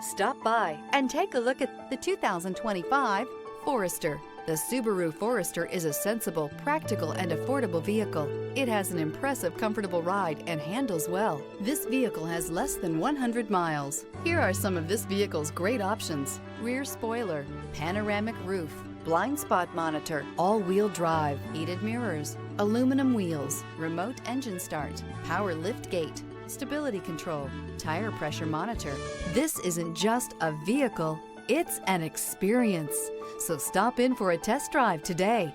Stop by and take a look at the 2025 Forester. The Subaru Forester is a sensible, practical, and affordable vehicle. It has an impressive, comfortable ride and handles well. This vehicle has less than 100 miles. Here are some of this vehicle's great options: rear spoiler, panoramic roof, blind spot monitor, all-wheel drive, heated mirrors, aluminum wheels, remote engine start, power lift gate, stability control, tire pressure monitor. This isn't just a vehicle, it's an experience. So stop in for a test drive today.